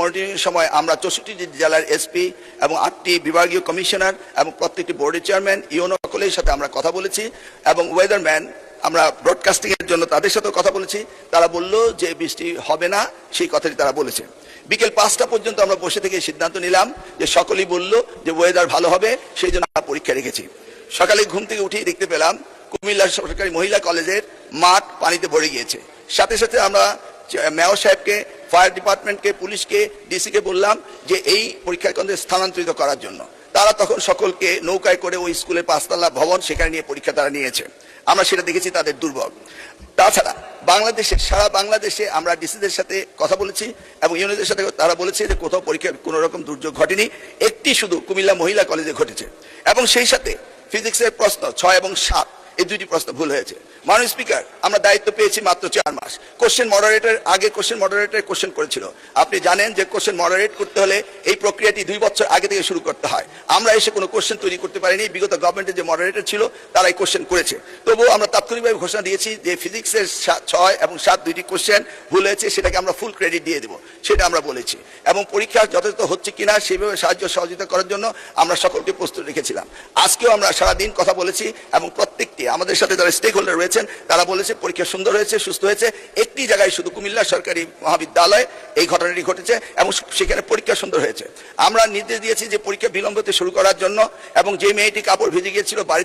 Monitoring এর সময় আমরা 64টি জেলার এসপি এবং 8টি বিভাগীয় কমিশনার এবং প্রত্যেকটি বোর্ডের চেয়ারম্যান ইউনো সকলের সাথে আমরা কথা বলেছি এবং ওয়েদারম্যান আমরা ব্রডকাস্টিং এর জন্য তাদের সাথে কথা বলেছি। তারা বলল যে বৃষ্টি হবে না, সেই কথাটি তারা বলেছে। বিকেল 5টা পর্যন্ত আমরা বসে থেকে সিদ্ধান্ত নিলাম যে সকলেই বলল যে ওয়েদার ভালো হবে, সেই জন্য আমরা পরীক্ষা রেখেছি। সকালে ঘুম থেকে উঠেই দেখতে পেলাম কুমিল্লা সরকারি মহিলা কলেজের মাঠ পানিতে ভরে গিয়েছে। সাথে সাথে আমরা মেয়র সাহেবকে, ফায়ার ডিপার্টমেন্টকে, পুলিশকে, ডিসিকে বললাম যে এই পরীক্ষা কেন্দ্রে স্থানান্তরিত করার জন্য। তারা তখন সকলকে নৌকায় করে ওই স্কুলের 5তলা ভবন সেখানে নিয়ে পরীক্ষা তারা নিয়েছে। আমরা সেটা দেখেছি তাদের দুর্ভোগ। তাছাড়া বাংলাদেশে, সারা বাংলাদেশে আমরা ডিসিদের সাথে কথা বলেছি এবং ইউনিয়নদের সাথে, তারা বলেছে যে কোথাও পরীক্ষার কোনো রকম দুর্যোগ ঘটেনি, একটি শুধু কুমিল্লা মহিলা কলেজে ঘটেছে। এবং সেই সাথে ফিজিক্সের প্রশ্ন 6 এবং 7 এই দুইটি প্রশ্ন ভুল হয়েছে। মাননীয় স্পিকার, আমরা দায়িত্ব পেয়েছি মাত্র 4 মাস। কোশ্চেন মডারেটর আগে কোশ্চেন মডারেটর কোশ্চেন করেছিল। আপনি জানেন যে কোশ্চেন মডারেট করতে হলে এই প্রক্রিয়াটি 2 বছর আগে থেকে শুরু করতে হয়। আমরা এসে কোনো কোশ্চেন তৈরি করতে পারিনি। বিগত গভর্নমেন্টের যে মডারেটর ছিল তারা এই কোশ্চেন করেছে। তবুও আমরা তাৎক্ষণিকভাবে ঘোষণা দিয়েছি যে ফিজিক্সের 6 এবং 7 দুইটি কোশ্চেন ভুল হয়েছে, সেটাকে আমরা ফুল ক্রেডিট দিয়ে দেবো, সেটা আমরা বলেছি। এবং পরীক্ষা যথাযথ হচ্ছে কিনা সেভাবে সাহায্য সহযোগিতা করার জন্য আমরা সকলকে প্রস্তুত রেখেছিলাম। আজকেও আমরা সারাদিন কথা বলেছি এবং প্রত্যেকটি আমাদের সাথে যারা স্টেক হোল্ডার রয়েছেন তারা বলেছে পরীক্ষা সুন্দর হয়েছে, সুস্থ হয়েছে। একটি জায়গায় শুধু কুমিল্লা সরকারি মহাবিদ্যালয়ে এই ঘটনাটি ঘটেছে এবং সেখানে পরীক্ষা সুন্দর হয়েছে। আমরা নির্দেশ দিয়েছি যে পরীক্ষা বিলম্বিত শুরু করার জন্য এবং যে মেয়েটি কাপড় ভিজে গিয়েছিল বাড়ি